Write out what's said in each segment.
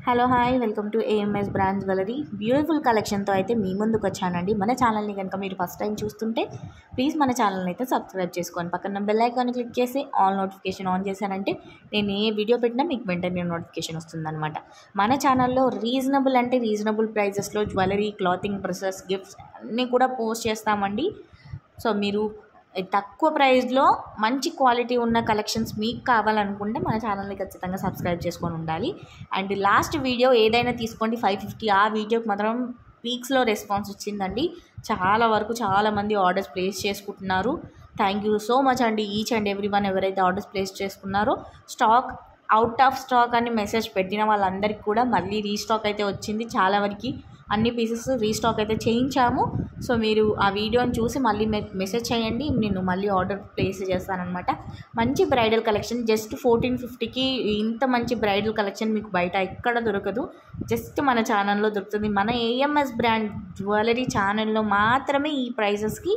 Hello hi welcome to AMS brand jewellery beautiful కలెక్షన్తో అయితే మీ ముందుకు వచ్చానండి. మన ఛానల్ని కనుక మీరు ఫస్ట్ టైం చూస్తుంటే ప్లీజ్ మన ఛానల్ని అయితే సబ్స్క్రైబ్ చేసుకోండి. పక్కన బెల్ ఐకాన్ క్లిక్ చేసి ఆల్ నోటిఫికేషన్ ఆన్ చేశానంటే నేను ఏ వీడియో పెట్టినా మీకు వెంటనే నోటిఫికేషన్ వస్తుందన్నమాట. మన ఛానల్లో రీజనబుల్ ప్రైజెస్లో జ్యువెలరీ, క్లాతింగ్, డ్రెస్సెస్, గిఫ్ట్స్ అన్నీ కూడా పోస్ట్ చేస్తామండి. సో మీరు తక్కువ ప్రైస్లో మంచి క్వాలిటీ ఉన్న కలెక్షన్స్ మీకు కావాలనుకుంటే మన ఛానల్ని ఖచ్చితంగా సబ్స్క్రైబ్ చేసుకొని ఉండాలి. అండ్ లాస్ట్ వీడియో ఏదైనా తీసుకోండి 550, ఆ వీడియోకి మాత్రం పీక్స్లో రెస్పాన్స్ వచ్చిందండి. చాలామంది ఆర్డర్స్ ప్లేస్ చేసుకుంటున్నారు. థ్యాంక్ యూ సో మచ్ అండి ఈచ్ అండ్ ఎవ్రీ వన్ ఎవరైతే ఆర్డర్స్ ప్లేస్ చేసుకున్నారో. అవుట్ ఆఫ్ స్టాక్ అని మెసేజ్ పెట్టిన వాళ్ళందరికీ కూడా మళ్ళీ రీస్టాక్ అయితే వచ్చింది. చాలా వరకు అన్ని పీసెస్ రీస్టాక్ అయితే చేయించాము. సో మీరు ఆ వీడియోని చూసి మళ్ళీ మెసేజ్ చేయండి, నేను మళ్ళీ ఆర్డర్ ప్లేస్ చేస్తానన్నమాట. మంచి బ్రైడల్ కలెక్షన్ జస్ట్ 1450కి ఇంత మంచి బ్రైడల్ కలెక్షన్ మీకు బయట ఎక్కడ దొరకదు. జస్ట్ మన ఛానల్లో దొరుకుతుంది. మన ఏఎంఎస్ బ్రాండ్ జ్యువెలరీ ఛానల్లో మాత్రమే ఈ ప్రైజెస్కి,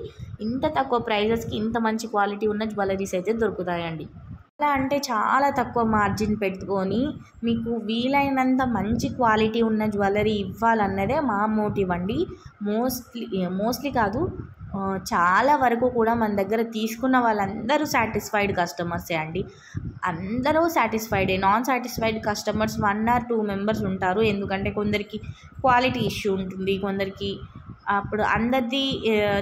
ఇంత తక్కువ ప్రైజెస్కి ఇంత మంచి క్వాలిటీ ఉన్న జ్యువెలరీస్ అయితే దొరుకుతాయండి. ఎలా అంటే చాలా తక్కువ మార్జిన్ పెట్టుకొని మీకు వీలైనంత మంచి క్వాలిటీ ఉన్న జ్యువెలరీ ఇవ్వాలన్నదే మా మోటివ్ అండి. మోస్ట్లీ కాదు, చాలా వరకు కూడా మన దగ్గర తీసుకున్న వాళ్ళందరూ సాటిస్ఫైడ్ కస్టమర్సే అండి. అందరూ సాటిస్ఫైడే. Non satisfied customers 1 or 2 members ఉంటారు. ఎందుకంటే కొందరికి క్వాలిటీ ఇష్యూ ఉంటుంది, కొందరికి అప్పుడు అందరిది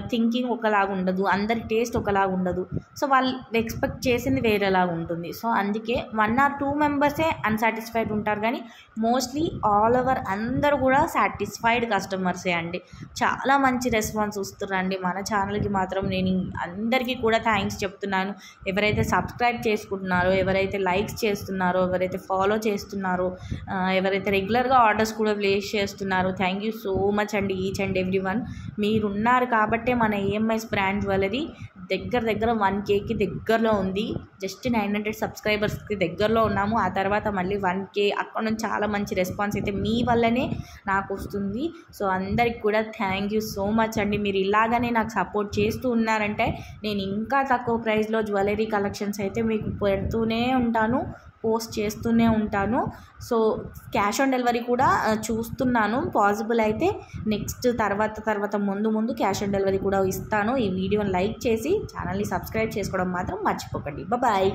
థింకింగ్ ఒకలాగా ఉండదు, అందరి టేస్ట్ ఒకలాగా ఉండదు. సో వాళ్ళు ఎక్స్పెక్ట్ చేసింది వేరేలాగా ఉంటుంది. సో అందుకే 1 or 2 మెంబర్సే అన్సాటిస్ఫైడ్ ఉంటారు, కానీ మోస్ట్లీ ఆల్ ఓవర్ అందరూ కూడా సాటిస్ఫైడ్ కస్టమర్సే అండి. చాలా మంచి రెస్పాన్స్ వస్తున్నారండి. మన ఛానల్కి మాత్రం నేను అందరికీ కూడా థ్యాంక్స్ చెప్తున్నాను. ఎవరైతే సబ్స్క్రైబ్ చేసుకుంటున్నారో, ఎవరైతే లైక్స్ చేస్తున్నారో, ఎవరైతే ఫాలో చేస్తున్నారో, ఎవరైతే రెగ్యులర్గా ఆర్డర్స్ కూడా ప్లేస్ చేస్తున్నారో, థ్యాంక్ యూ సో మచ్ అండి ఈచ్ అండ్ ఎవ్రీ వన్. మీరున్నారు కాబట్టే మన ఏఎంఎస్ బ్రాండ్ జ్యువెలరీ దగ్గర 1Kకి దగ్గరలో ఉంది. జస్ట్ 900 సబ్స్క్రైబర్స్కి దగ్గరలో ఉన్నాము. ఆ తర్వాత మళ్ళీ 1K, అక్కడ నుంచి చాలా మంచి రెస్పాన్స్ అయితే మీ వల్లనే నాకు వస్తుంది. సో అందరికి కూడా థ్యాంక్ యూ సో మచ్ అండి. మీరు ఇలాగనే నాకు సపోర్ట్ చేస్తూ ఉన్నారంటే నేను ఇంకా తక్కువ ప్రైస్లో జ్యువెలరీ కలెక్షన్స్ అయితే మీకు పెడుతూనే ఉంటాను, పోస్ట్ చేస్తూనే ఉంటాను. సో క్యాష్ ఆన్ డెలివరీ కూడా చూస్తున్నాను. పాసిబుల్ అయితే నెక్స్ట్ తర్వాత ముందు క్యాష్ ఆన్ డెలివరీ కూడా ఇస్తాను. ఈ వీడియోని లైక్ చేసి ఛానల్ని సబ్స్క్రైబ్ చేసుకోవడం మాత్రం మర్చిపోకండి. బాయ్.